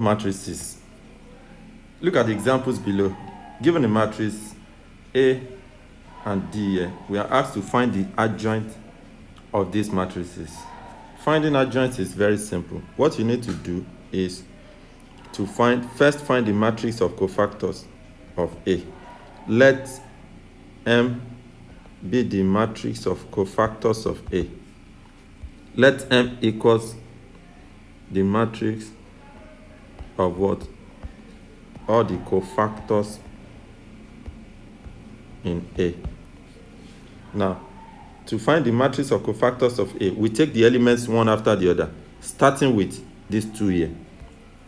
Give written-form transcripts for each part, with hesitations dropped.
matrices. Look at the examples below. Given a matrix A and D here, we are asked to find the adjoint of these matrices. Finding adjoint is very simple. What you need to do is to first find the matrix of cofactors of A. Let M be the matrix of cofactors of A. Let M equals the matrix of what? All the cofactors in A. Now, to find the matrix of cofactors of A, we take the elements one after the other, starting with these two here.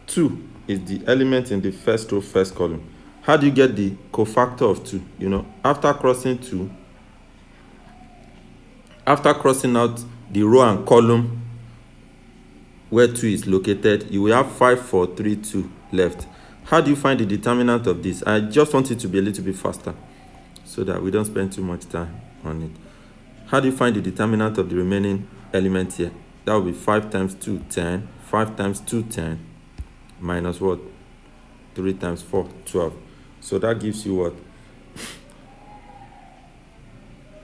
2 is the element in the first row, first column. How do you get the cofactor of 2? After crossing 2, after crossing out the row and column where 2 is located, you will have 5, 4, 3, 2 left. How do you find the determinant of this? I just want it to be a little bit faster so that we don't spend too much time on it. How do you find the determinant of the remaining element here? That will be 5 times 2, 10. 5 times 2, 10. Minus what? 3 times 4, 12. So that gives you what?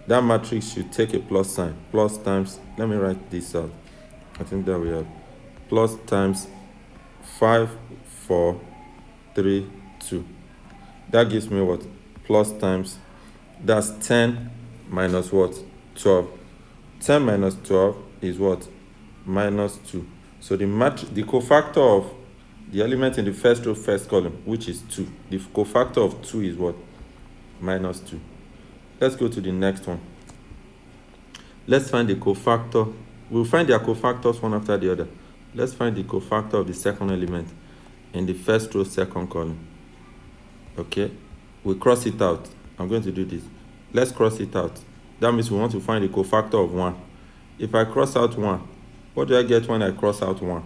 That matrix should take a plus sign. Plus times, let me write this out. I think that we have plus times 5, 4, 3, 2. That gives me what? Plus times, that's 10 minus what? 12. 10 minus 12 is what? Minus 2. So the cofactor of the element in the first row, first column, which is 2. The cofactor of 2 is what? Minus 2. Let's go to the next one. Let's find the cofactor. We'll find their cofactors one after the other. Let's find the cofactor of the second element in the first row, second column. Okay? We cross it out. I'm going to do this. Let's cross it out. That means we want to find the cofactor of 1. If I cross out 1, what do I get when I cross out 1?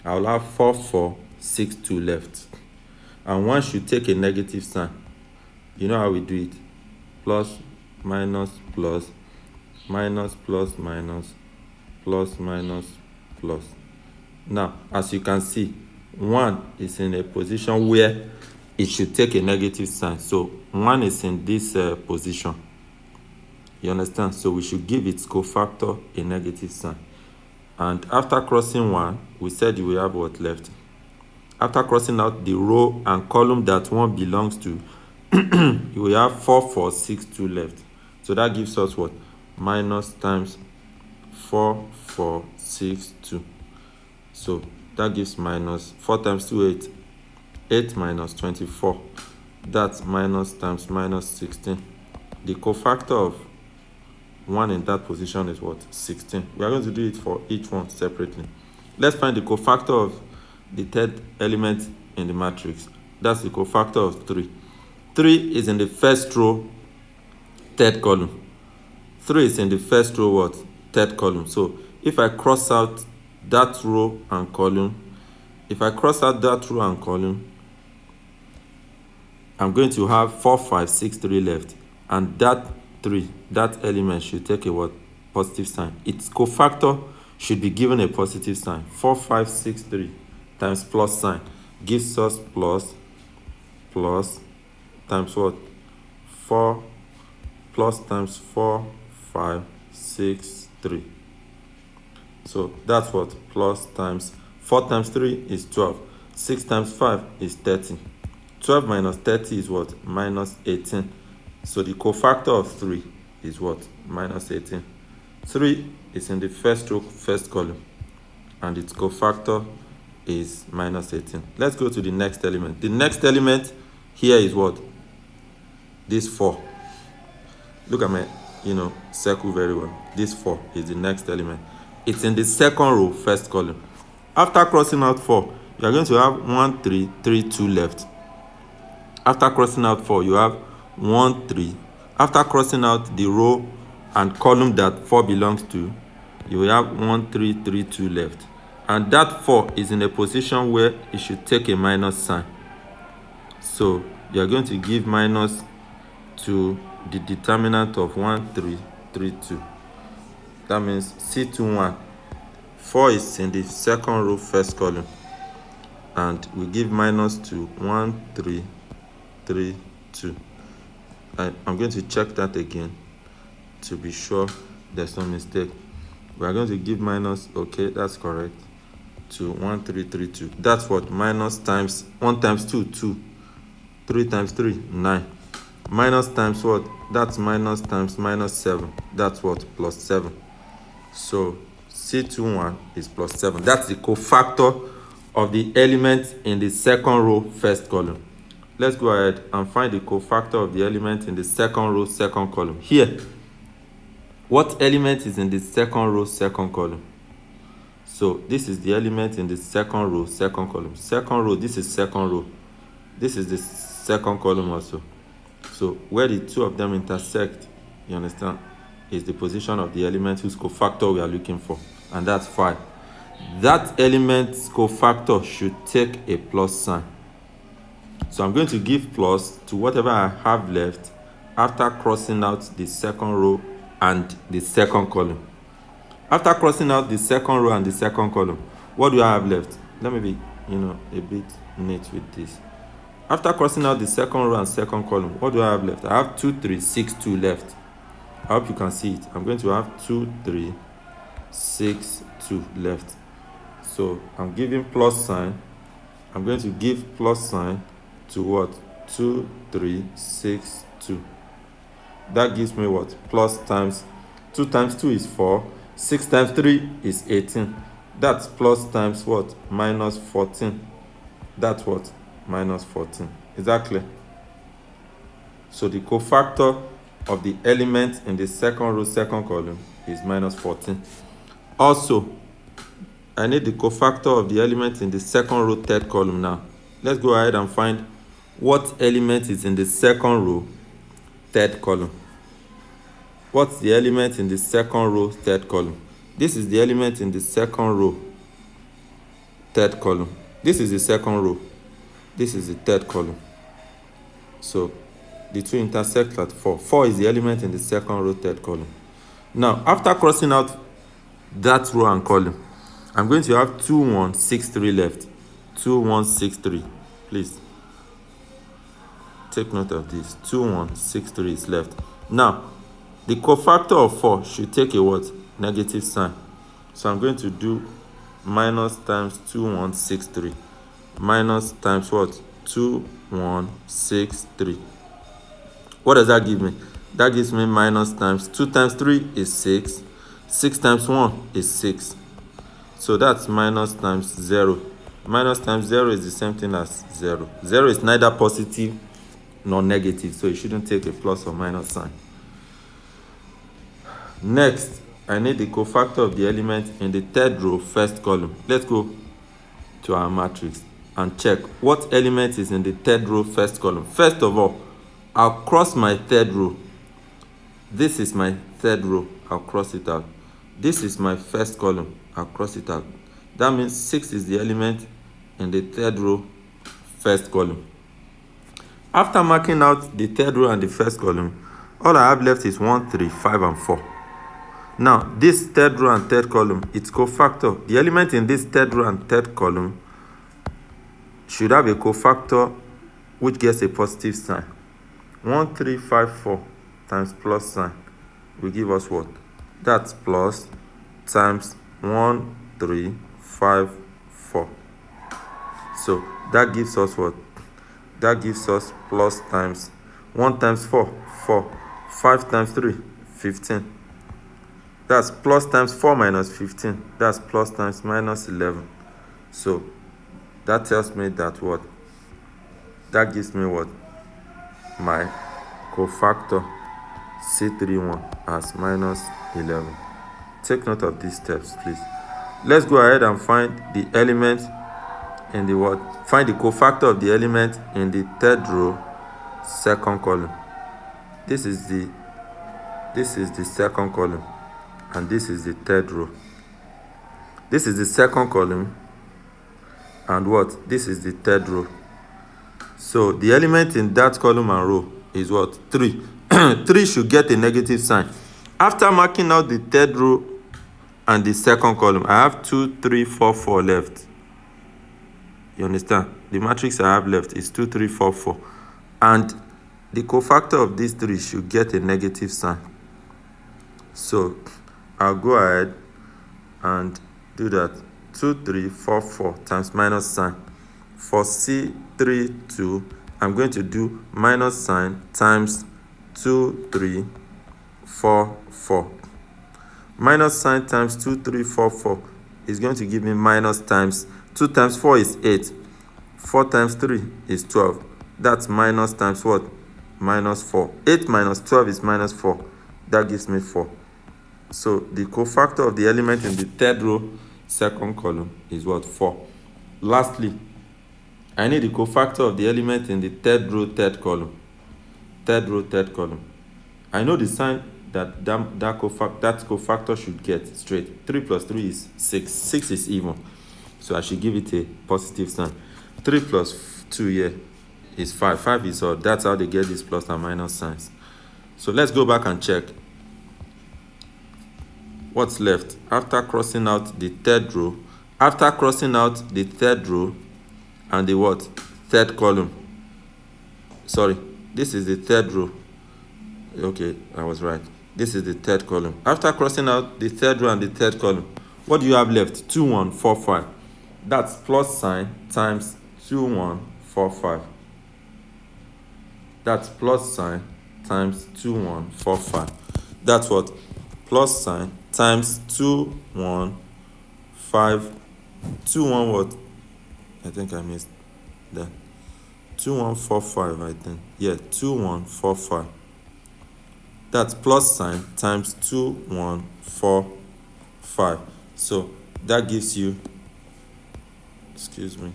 I will have 4, 4, 6, 2 left. And 1 should take a negative sign. You know how we do it. Plus, minus, plus, minus, plus, minus, plus, minus, plus. Now, as you can see, 1 is in a position where it should take a negative sign. So 1 is in this position. You understand? So we should give its cofactor a negative sign. And after crossing 1, we said you will have what left? After crossing out the row and column that 1 belongs to, you will have 4, 4, 6, 2 left. So that gives us what? Minus times 4, 4, 6, 2. So that gives minus 4 times 2, 8. 8 minus 24. That's minus times minus 16. The cofactor of 1 in that position is what? 16. We are going to do it for each one separately. Let's find the cofactor of the third element in the matrix. That's the cofactor of 3. 3 is in the first row, third column. 3 is in the first row, what? Third column. So if I cross out that row and column, I'm going to have 4, 5, 6, 3 left. And that 3, that element should take a what? Positive sign. Its cofactor should be given a positive sign. 4, 5, 6, 3 times plus sign gives us plus times what? 4 plus times 4, 5, 6, 3. So that's what? Plus times 4 times 3 is 12. 6 times 5 is 30. 12 minus 30 is what? Minus 18. So the cofactor of 3 is what? Minus 18. 3 is in the first row, first column. And its cofactor is minus 18. Let's go to the next element. The next element here is what? This 4. Look at my, circle very well. This 4 is the next element. It's in the second row, first column. After crossing out 4, you are going to have 1, 3, 3, 2 left. After crossing out 4, you have 1, 3. After crossing out the row and column that 4 belongs to, you will have 1, 3, 3, 2 left. And that 4 is in a position where it should take a minus sign. So you are going to give minus to the determinant of 1, 3, 3, 2. That means C21. 4 is in the second row, first column. and we give minus to 1, 3, 3, 2. I'm going to check that again to be sure there's no mistake. We are going to give minus, okay, that's correct, to 1, 3, 3, 2. That's what? Minus times 1 times 2, 2. 3 times 3, 9. Minus times what? That's minus times minus 7. That's what? Plus 7. So C21 is plus 7. That's the cofactor of the element in the second row, first column. Let's go ahead and find the cofactor of the element in the second row, second column. Here, what element is in the second row, second column? So this is the element in the second row, second column. Second row, this is second row. This is the second column also. So where the two of them intersect, you understand, is the position of the element whose cofactor we are looking for, and that's 5. That element's cofactor should take a plus sign. So I'm going to give plus to whatever I have left after crossing out the second row and the second column. After crossing out the second row and the second column, what do I have left? Let me be, a bit neat with this. After crossing out the second row and second column, what do I have left? I have 2, 3, 6, 2 left. I hope you can see it. I'm going to have 2, 3, 6, 2 left. So I'm giving plus sign. I'm going to give plus sign to what? 2, 3, 6, 2. That gives me what? Plus times 2 times 2 is 4. 6 times 3 is 18. That's plus times what? Minus 14. That's what? Minus 14. Is that clear? So the cofactor of the element in the second row, second column is minus 14. Also, I need the cofactor of the element in the second row, third column now. Let's go ahead and find what element is in the second row, third column. What's the element in the second row, third column? This is the element in the second row, third column. This is the second row. This is the third column. So the two intersect at 4. 4 is the element in the second row, third column. Now, after crossing out that row and column, I'm going to have 2, 1, 6, 3 left. 2, 1, 6, 3. Please take note of this. 2, 1, 6, 3 is left. Now, the cofactor of 4 should take a what? Negative sign. So I'm going to do minus times 2, 1, 6, 3. Minus times what? 2, 1, 6, 3. What does that give me? That gives me minus times 2 times 3 is 6. 6 times 1 is 6. So that's minus times 0. Minus times 0 is the same thing as 0. 0 is neither positive nor negative, so you shouldn't take a plus or minus sign. Next, I need the cofactor of the element in the third row, first column. Let's go to our matrix and check what element is in the third row, first column. First of all, I'll cross my third row. This is my third row. I'll cross it out. This is my first column. I'll cross it out. That means 6 is the element in the third row, first column. After marking out the third row and the first column, all I have left is 1, 3, 5, and 4. Now, this third row and third column, its cofactor, the element in this third row and third column should have a cofactor which gets a positive sign. 1, 3, 5, 4 times plus sign will give us what? That's plus times 1, 3, 5, 4. So that gives us what? That gives us plus times 1 times 4, 4. 5 times 3, 15. That's plus times 4 minus 15. That's plus times minus 11. So that tells me that what? That gives me what? My cofactor C31 as minus 11. Take note of these steps, please. Let's go ahead and find the element in the what? Find the cofactor of the element in the third row, second column. This is the second column, and this is the third row. This is the second column, and what? This is the third row. So the element in that column and row is what? 3. 3 should get a negative sign. After marking out the third row and the second column, I have 2, 3, 4, 4 left. You understand? The matrix I have left is 2, 3, 4, 4. And the cofactor of these three should get a negative sign. So I'll go ahead and do that. 2, 3, 4, 4 times minus sign. For C3, 2, I'm going to do minus sign times 2, 3, 4, 4. Minus sign times 2, 3, 4, 4 is going to give me minus times 2 times 4 is 8. 4 times 3 is 12. That's minus times what? Minus 4. 8 minus 12 is minus 4. That gives me 4. So the cofactor of the element in the third row, second column is what? 4. Lastly, I need the cofactor of the element in the third row, third column. Third row, third column. I know the sign that cofactor should get straight. 3 plus 3 is 6. 6 is even. So I should give it a positive sign. 3 plus 2 here is 5. 5 is odd. That's how they get these plus and minus signs. So let's go back and check what's left after crossing out the third row. After crossing out the third row and the what? Third column. Sorry, this is the third row. Okay, I was right. This is the third column. After crossing out the third row and the third column, what do you have left? 2, 1, 4, 5. That's plus sign times 2, 1, 4, 5. That's plus sign times 2, 1, 4, 5. That's what? Plus sign times 2, 1, 5. 2, 1 what? I think I missed that. 2, 1, 4, 5, I think. Yeah, 2, 1, 4, 5. That's plus sign times 2, 1, 4, 5. So that gives you, excuse me,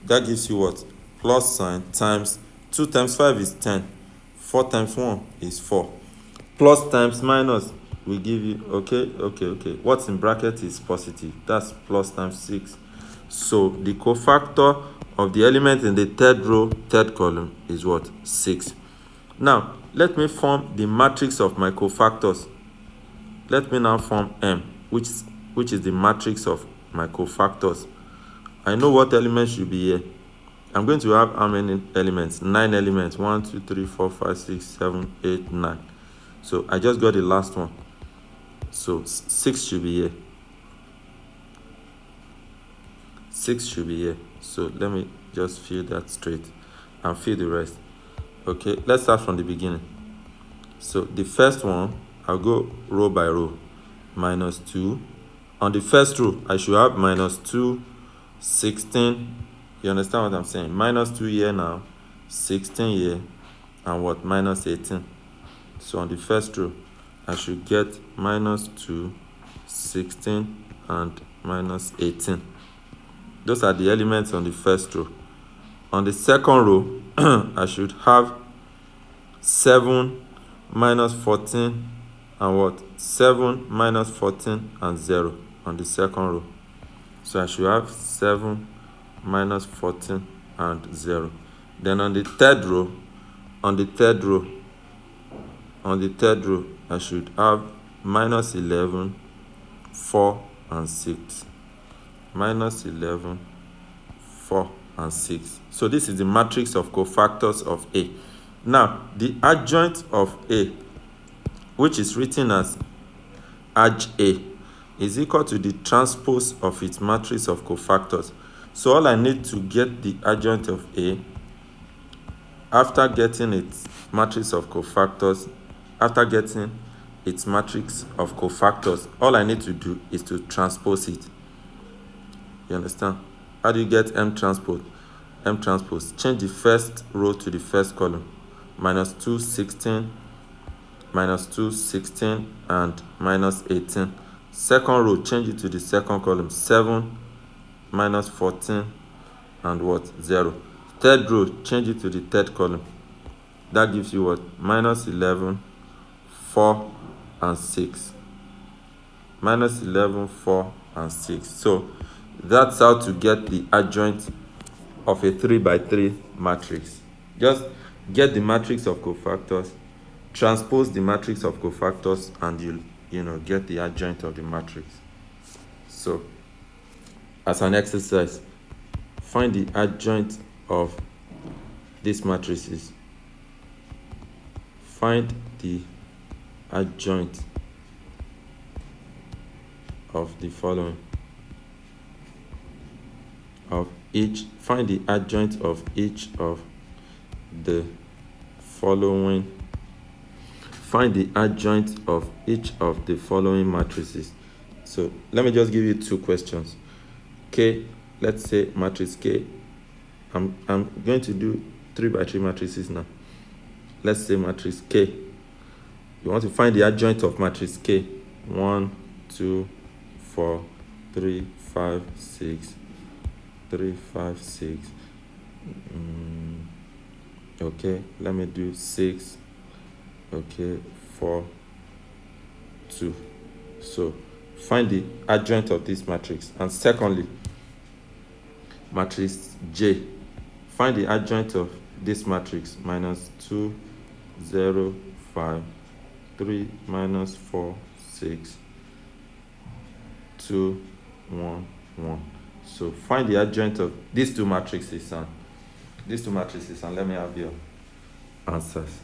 that gives you what? Plus sign times 2 times 5 is 10. 4 times 1 is 4. Plus times minus will give you, okay. What's in bracket is positive. That's plus times 6. So the cofactor of the element in the third row, third column is what? 6. Now, let me form the matrix of my cofactors. Let me now form M, which is the matrix of my cofactors. I know what elements should be here. I'm going to have how many elements? 9 elements. 1, 2, 3, 4, 5, 6, 7, 8, 9. So I just got the last one. So 6 should be here. 6 should be here. So let me just fill that straight and fill the rest. Okay, let's start from the beginning. So the first one, I'll go row by row. Minus 2. On the first row, I should have minus 2, 16. You understand what I'm saying? Minus 2 here now, 16 here, and what? Minus 18. So on the first row, I should get minus 2, 16, and minus 18. Those are the elements on the first row. On the second row, I should have 7, minus 14, and what? 7, minus 14, and 0 on the second row. So I should have 7, minus 14, and 0. Then on the third row, I should have minus 11, 4, and 6. Minus 11, 4, and 6. So this is the matrix of cofactors of A. Now, the adjoint of A, which is written as Adj A, is equal to the transpose of its matrix of cofactors. So all I need to get the adjoint of A, after getting its matrix of cofactors, all I need to do is to transpose it. You understand? How do you get M transpose? M transpose. Change the first row to the first column. Minus 2, 16, minus 2, 16, and minus 18. Second row, change it to the second column. 7, minus 14, and what? 0. Third row, change it to the third column. That gives you what? Minus 11, 4, and 6. Minus 11, 4, and 6. So that's how to get the adjoint of a 3 by 3 matrix. Just get the matrix of cofactors, transpose the matrix of cofactors, and you'll get the adjoint of the matrix. So as an exercise, find the adjoint of these matrices. Find the adjoint of the following. Find the adjoint of each of the following. Find the adjoint of each of the following matrices. So let me just give you two questions. K, let's say matrix K. I'm going to do 3 by 3 matrices now. Let's say matrix K. You want to find the adjoint of matrix K. 1, 2, 4, 3, 5, 6. 3, 5, 6. Okay, let me do 6. Okay, 4, 2. So find the adjoint of this matrix. And secondly, matrix J. Find the adjoint of this matrix. Minus 2, 0, 5, 3, minus 4, 6, 2, 1, 1. So find the adjoint of these two matrices and let me have your answers.